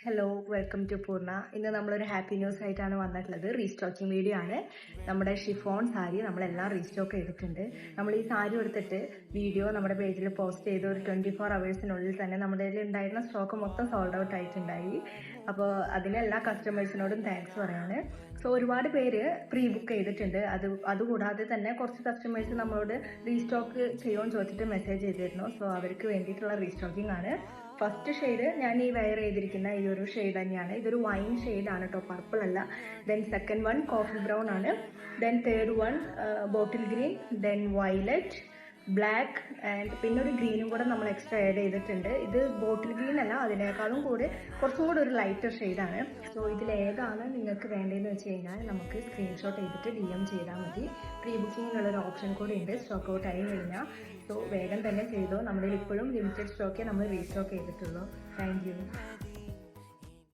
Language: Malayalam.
ഹലോ വെൽക്കം ടു പൂർണ്ണ. ഇന്ന് നമ്മളൊരു ഹാപ്പി ന്യൂസ് ആയിട്ടാണ് വന്നിട്ടുള്ളത്. റീസ്റ്റോക്കിംഗ് വീഡിയോ ആണ്. നമ്മുടെ ഷിഫോൺ സാരി നമ്മളെല്ലാം റീസ്റ്റോക്ക് ചെയ്തിട്ടുണ്ട്. നമ്മൾ ഈ സാരി എടുത്തിട്ട് വീഡിയോ നമ്മുടെ പേജിൽ പോസ്റ്റ് ചെയ്ത് ഒരു 24 അവേഴ്സിനുള്ളിൽ തന്നെ നമ്മുടെ കയ്യിൽ ഉണ്ടായിരുന്ന സ്റ്റോക്ക് മൊത്തം സോൾഡ് ഔട്ട് ആയിട്ടുണ്ടായി. അപ്പോൾ അതിനെല്ലാ കസ്റ്റമേഴ്സിനോടും താങ്ക്സ് പറയാണ്. സോ ഒരുപാട് പേര് പ്രീ ബുക്ക് ചെയ്തിട്ടുണ്ട്. അതുകൂടാതെ തന്നെ കുറച്ച് കസ്റ്റമേഴ്സ് നമ്മളോട് റീസ്റ്റോക്ക് ചെയ്യുമെന്ന് ചോദിച്ചിട്ട് മെസ്സേജ് ചെയ്തിരുന്നു. സോ അവർക്ക് വേണ്ടിയിട്ടുള്ള റീസ്റ്റോക്കിംഗ് ആണ്. ഫസ്റ്റ് ഷെയ്ഡ് ഞാൻ ഈ വെയർ ചെയ്തിരിക്കുന്ന ഈ ഒരു ഷെയ്ഡ് തന്നെയാണ്. ഇതൊരു വൈൻ ഷെയ്ഡ് ആണ് കേട്ടോ, പർപ്പിൾ അല്ല. Then second one coffee brown ആണ്. Then third one bottle green, then violet, black and പിന്നെ ഒരു ഗ്രീനും കൂടെ നമ്മൾ എക്സ്ട്രാ ആഡ് ചെയ്തിട്ടുണ്ട്. ഇത് ബോട്ടിൽ ഗ്രീൻ അല്ല, അതിനേക്കാളും കൂടെ കുറച്ചും കൂടെ ഒരു ലൈറ്റർ ഷെയ്ഡാണ്. സോ ഇതിലേതാണ് നിങ്ങൾക്ക് വേണ്ടതെന്ന് വെച്ച് കഴിഞ്ഞാൽ നമുക്ക് സ്ക്രീൻഷോട്ട് ചെയ്തിട്ട് DM ചെയ്താൽ മതി. പ്രീ ബുക്കിങ്ങിനുള്ളൊരു ഓപ്ഷൻ കൂടെ ഉണ്ട്. സ്റ്റോക്ക് ഔട്ട് ആയി കഴിഞ്ഞാൽ സോ വേഗം തന്നെ ചെയ്തോ. നമ്മുടെ ഇപ്പോഴും ലിമിറ്റഡ് സ്റ്റോക്കേ നമ്മൾ റീസ്റ്റോക്ക് ചെയ്തിട്ടുള്ളൂ. Thank you.